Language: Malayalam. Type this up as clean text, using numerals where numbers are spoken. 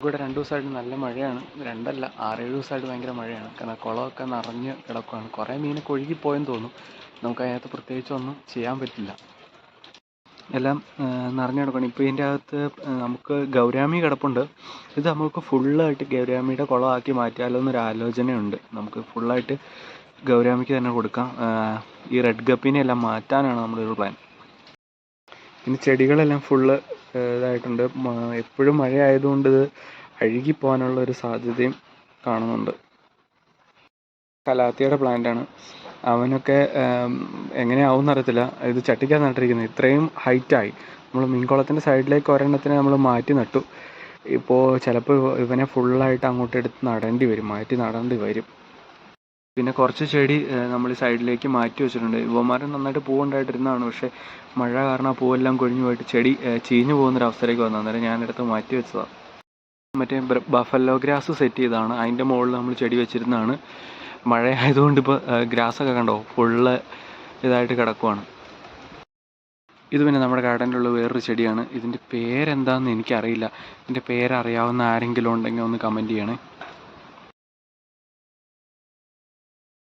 ഇവിടെ 2 ദിവസമായിട്ട് നല്ല മഴയാണ്. 2 അല്ല 6-7 ദിവസമായിട്ട് ഭയങ്കര മഴയാണ്. കാരണം കുളമൊക്കെ നിറഞ്ഞ് കിടക്കുകയാണ്. കുറേ മീനൊക്കെ ഒഴുകിപ്പോയെന്ന് തോന്നുന്നു. നമുക്കതിനകത്ത് പ്രത്യേകിച്ചൊന്നും ചെയ്യാൻ പറ്റില്ല. എല്ലാം നിറഞ്ഞ് കിടക്കുകയാണ്. ഇപ്പോൾ ഇതിൻ്റെ അകത്ത് നമുക്ക് ഗൗരാമി കിടപ്പുണ്ട്. ഇത് നമുക്ക് ഫുള്ളായിട്ട് ഗൗരാമിയുടെ കുളമാക്കി മാറ്റിയാലോ എന്നൊരു ആലോചനയുണ്ട്. നമുക്ക് ഫുള്ളായിട്ട് ഗൗരാമിക്ക് തന്നെ കൊടുക്കാം. ഈ റെഡ് ഗപ്പിനെ എല്ലാം മാറ്റാനാണ് നമ്മുടെ ഒരു പ്ലാൻ. പിന്നെ ചെടികളെല്ലാം ഫുള്ള് ഇതായിട്ടുണ്ട്. എപ്പോഴും മഴ ആയതുകൊണ്ട് ഇത് അഴുകിപ്പോകാനുള്ള ഒരു സാധ്യതയും കാണുന്നുണ്ട്. കലാത്തിയുടെ പ്ലാന്റാണ്. അവനൊക്കെ എങ്ങനെയാവും എന്നറിയത്തില്ല. ഇത് ചട്ടിക്കാണ് നട്ടിരിക്കുന്നത്. ഇത്രയും ഹൈറ്റായി. നമ്മൾ മീൻകുളത്തിൻ്റെ സൈഡിലേക്ക് ഒരെണ്ണത്തിനെ നമ്മൾ മാറ്റി നട്ടു. ഇപ്പോൾ ചിലപ്പോൾ ഇവനെ ഫുള്ളായിട്ട് അങ്ങോട്ട് എടുത്ത് നടേണ്ടി വരും, മാറ്റി നടേണ്ടി വരും. പിന്നെ കുറച്ച് ചെടി നമ്മൾ ഈ സൈഡിലേക്ക് മാറ്റി വെച്ചിട്ടുണ്ട്. ഇവന്മാരും നന്നായിട്ട് പൂവുണ്ടായിട്ടിരുന്നതാണ്. പക്ഷേ മഴ കാരണം ആ പൂവെല്ലാം കൊഴിഞ്ഞു പോയിട്ട് ചെടി ചീഞ്ഞു പോകുന്നൊരവസ്ഥയിലേക്ക് വന്നു. അന്നേരം ഞാനെടുത്ത് മാറ്റി വെച്ചതാണ്. മറ്റേ ബഫല്ലോ ഗ്രാസ് സെറ്റ് ചെയ്തതാണ്. അതിൻ്റെ മുകളിൽ നമ്മൾ ചെടി വെച്ചിരുന്നതാണ്. മഴ ആയതുകൊണ്ട് ഇപ്പോൾ ഗ്രാസൊക്കെ കണ്ടോ ഫുള്ള് ഇതായിട്ട് കിടക്കുവാണ്. ഇത് പിന്നെ നമ്മുടെ ഗാർഡനിലുള്ള വേറൊരു ചെടിയാണ്. ഇതിൻ്റെ പേരെന്താണെന്ന് എനിക്കറിയില്ല. ഇതിൻ്റെ പേരറിയാവുന്ന ആരെങ്കിലും ഉണ്ടെങ്കിൽ ഒന്ന് കമൻറ്റ് ചെയ്യണേ.